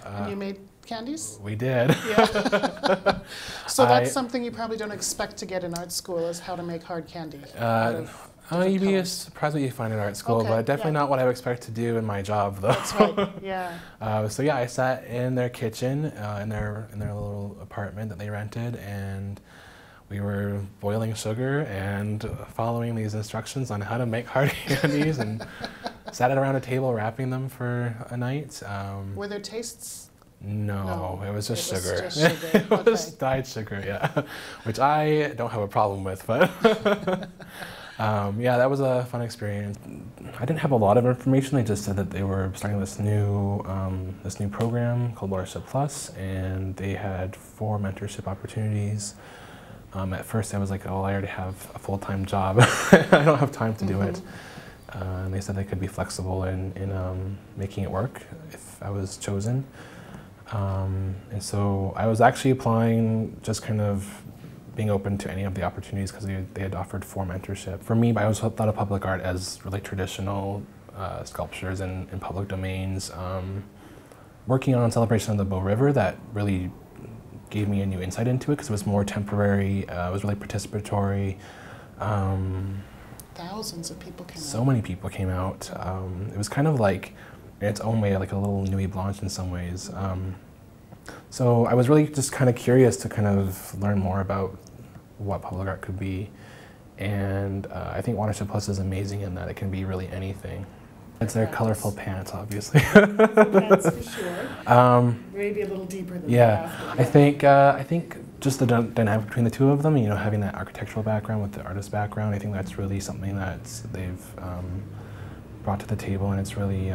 And you made candies? We did. Yeah. So that's something you probably don't expect to get in art school, is how to make hard candy. You'd be surprised what you find in art school, but definitely not what I would expect to do in my job, though. That's right. Yeah. So yeah, I sat in their kitchen, in their little apartment that they rented, and we were boiling sugar and following these instructions on how to make hard candies, and sat around a table wrapping them for a night. Were there tastes? No, it was just sugar. Just sugar. It was dyed sugar, yeah, which I don't have a problem with, but yeah, that was a fun experience. I didn't have a lot of information. They just said that they were starting this new program called Watershed Plus, and they had 4 mentorship opportunities. At first I was like, oh, I already have a full-time job. I don't have time to do it. And they said they could be flexible in making it work if I was chosen. And so I was actually applying, just kind of being open to any of the opportunities, because they had offered 4 mentorship. For me, I always thought of public art as really traditional sculptures in public domains. Working on Celebration of the Bow River, that really gave me a new insight into it, because it was more temporary, it was really participatory. Thousands of people came out. So many people came out. It was kind of like, in its own way, like a little Nuit Blanche in some ways. So I was really just kind of curious to kind of learn more about what public art could be. And I think Watershed Plus is amazing in that it can be really anything. It's their colorful pants, obviously. That's for sure. Maybe a little deeper than that. I think just the dynamic between the two of them, you know, having that architectural background with the artist background, I think that's really something that they've brought to the table, and it's really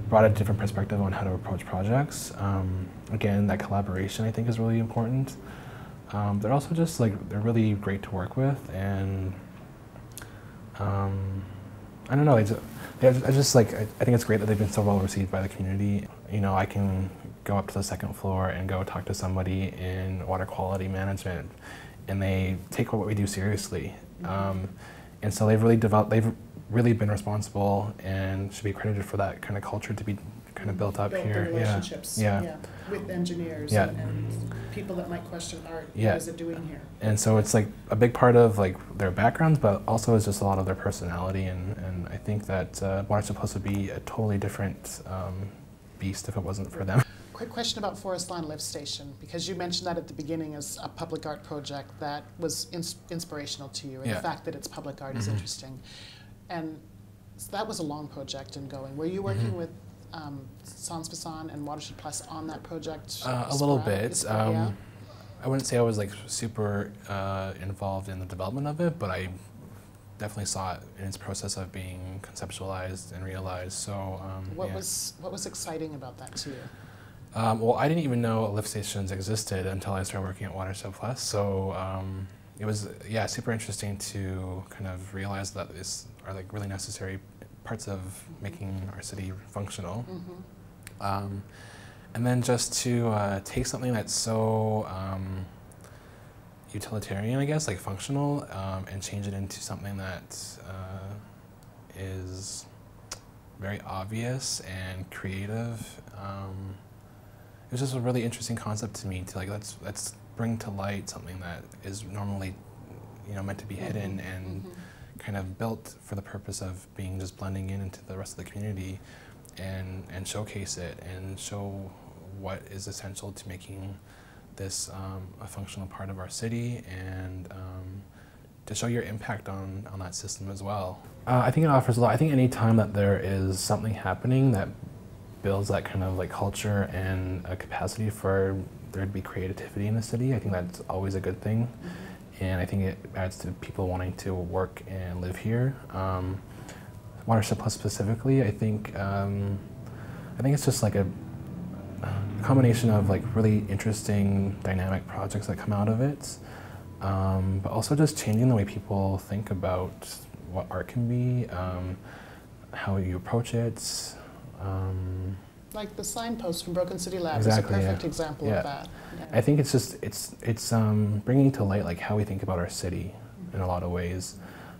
brought a different perspective on how to approach projects. Again, that collaboration I think is really important. They're also just they're really great to work with, and I don't know, I think it's great that they've been so well received by the community. You know, I can go up to the 2nd floor and go talk to somebody in water quality management, and they take what we do seriously. And so they've really been responsible and should be credited for that kind of culture to be kind of built up here. The relationships with engineers and people that might question art. What is it doing here? And so it's like a big part of their backgrounds, but also is just a lot of their personality, and I think that Watershed Plus would be a totally different beast if it wasn't for them. Quick question about Forest Lawn Lift Station, because you mentioned that at the beginning as a public art project that was inspirational to you, and the fact that it's public art is interesting. And so that was a long project in going. Were you working with Sans Façon and Watershed Plus on that project? A little bit. I wouldn't say I was super involved in the development of it, but I definitely saw it in its process of being conceptualized and realized. So what was exciting about that to you? Well, I didn't even know lift stations existed until I started working at Watershed Plus. So it was super interesting to kind of realize that these are really necessary parts of making our city functional. And then just to take something that's so utilitarian, I guess, functional, and change it into something that is very obvious and creative. It was just a really interesting concept to me to let's bring to light something that is normally, meant to be hidden and kind of built for the purpose of being just blending into the rest of the community, and showcase it and show what is essential to making this a functional part of our city, and to show your impact on that system as well. I think it offers a lot. I think any time that there is something happening that builds that kind of culture and a capacity for there to be creativity in the city, I think that's always a good thing. And I think it adds to people wanting to work and live here. Watershed Plus specifically, I think it's just a combination of really interesting dynamic projects that come out of it, but also just changing the way people think about what art can be, how you approach it. Like the signpost from Broken City Labs is a perfect example of that. I think it's just it's bringing to light how we think about our city in a lot of ways,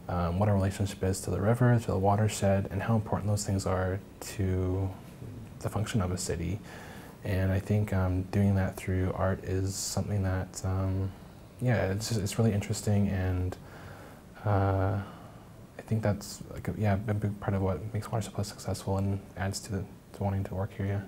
what our relationship is to the river, to the watershed, and how important those things are to the function of a city. And I think doing that through art is something that, yeah, it's really interesting, and I think that's like a big part of what makes Watershed successful and adds to wanting to work here. Yeah.